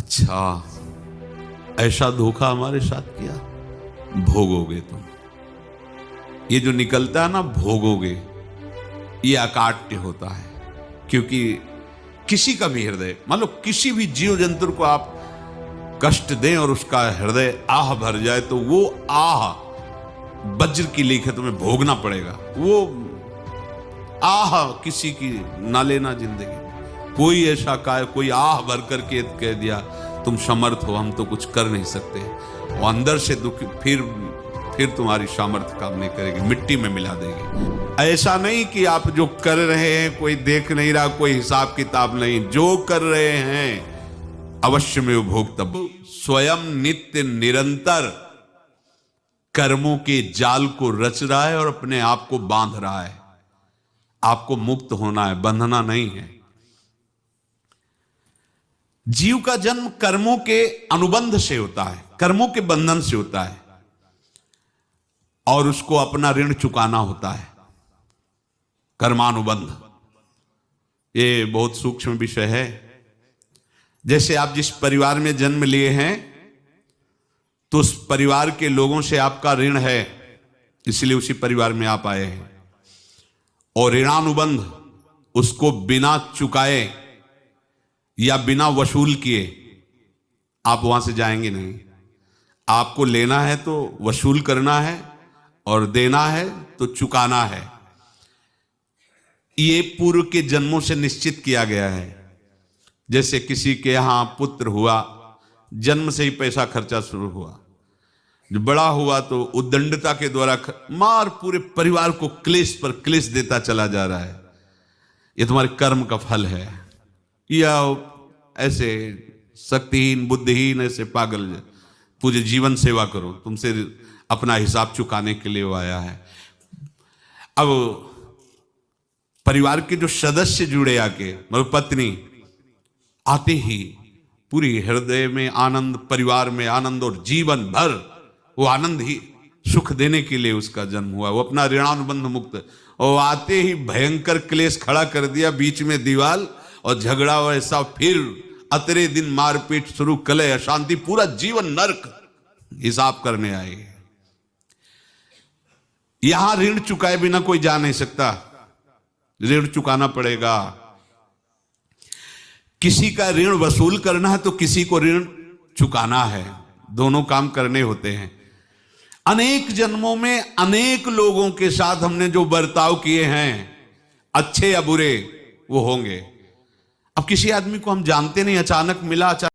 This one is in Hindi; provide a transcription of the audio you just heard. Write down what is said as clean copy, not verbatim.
अच्छा, ऐसा धोखा हमारे साथ किया, भोगोगे तुम। ये जो निकलता है ना भोगोगे, ये अकाट्य होता है। क्योंकि किसी का भी हृदय, मान लो किसी भी जीव जंतु को आप कष्ट दें और उसका हृदय आह भर जाए, तो वो आह वज्र की लेख है, तुम्हें भोगना पड़ेगा। वो आह किसी की ना लेना जिंदगी। कोई ऐसा कोई आह भर करके कह दिया तुम समर्थ हो, हम तो कुछ कर नहीं सकते, वो अंदर से दुखी, फिर तुम्हारी सामर्थ्य काम नहीं करेगी, मिट्टी में मिला देगी। ऐसा नहीं कि आप जो कर रहे हैं कोई देख नहीं रहा, कोई हिसाब किताब नहीं, जो कर रहे हैं अवश्य में उपभोग। तब स्वयं नित्य निरंतर कर्मों के जाल को रच रहा है और अपने आप को बांध रहा है। आपको मुक्त होना है, बंधना नहीं है। जीव का जन्म कर्मों के अनुबंध से होता है, कर्मों के बंधन से होता है, और उसको अपना ऋण चुकाना होता है। कर्मानुबंध ये बहुत सूक्ष्म विषय है। जैसे आप जिस परिवार में जन्म लिए हैं, तो उस परिवार के लोगों से आपका ऋण है, इसलिए उसी परिवार में आप आए हैं। और ऋणानुबंध उसको बिना चुकाए या बिना वसूल किए आप वहां से जाएंगे नहीं। आपको लेना है तो वसूल करना है, और देना है तो चुकाना है। ये पूर्व के जन्मों से निश्चित किया गया है। जैसे किसी के यहां पुत्र हुआ, जन्म से ही पैसा खर्चा शुरू हुआ, जो बड़ा हुआ तो उद्दंडता के द्वारा मार पूरे परिवार को क्लेश पर क्लेश देता चला जा रहा है। ये तुम्हारे कर्म का फल है। या ऐसे शक्तिहीन बुद्धिहीन ऐसे पागल पूरे जीवन सेवा करो, तुमसे अपना हिसाब चुकाने के लिए वो आया है। अब परिवार के जो सदस्य जुड़े आके, मतलब पत्नी आते ही पूरी हृदय में आनंद, परिवार में आनंद, और जीवन भर वो आनंद ही सुख देने के लिए उसका जन्म हुआ। वो अपना ऋणानुबंध मुक्त, और आते ही भयंकर क्लेश खड़ा कर दिया, बीच में दीवार और झगड़ा वैसा, फिर अतरे दिन मारपीट शुरू, कलह अशांति, पूरा जीवन नरक हिसाब करने आए। यहां ऋण चुकाए बिना कोई जा नहीं सकता, ऋण चुकाना पड़ेगा। किसी का ऋण वसूल करना है तो किसी को ऋण चुकाना है, दोनों काम करने होते हैं। अनेक जन्मों में अनेक लोगों के साथ हमने जो बर्ताव किए हैं, अच्छे या बुरे, वो होंगे। अब किसी आदमी को हम जानते नहीं, अचानक मिला,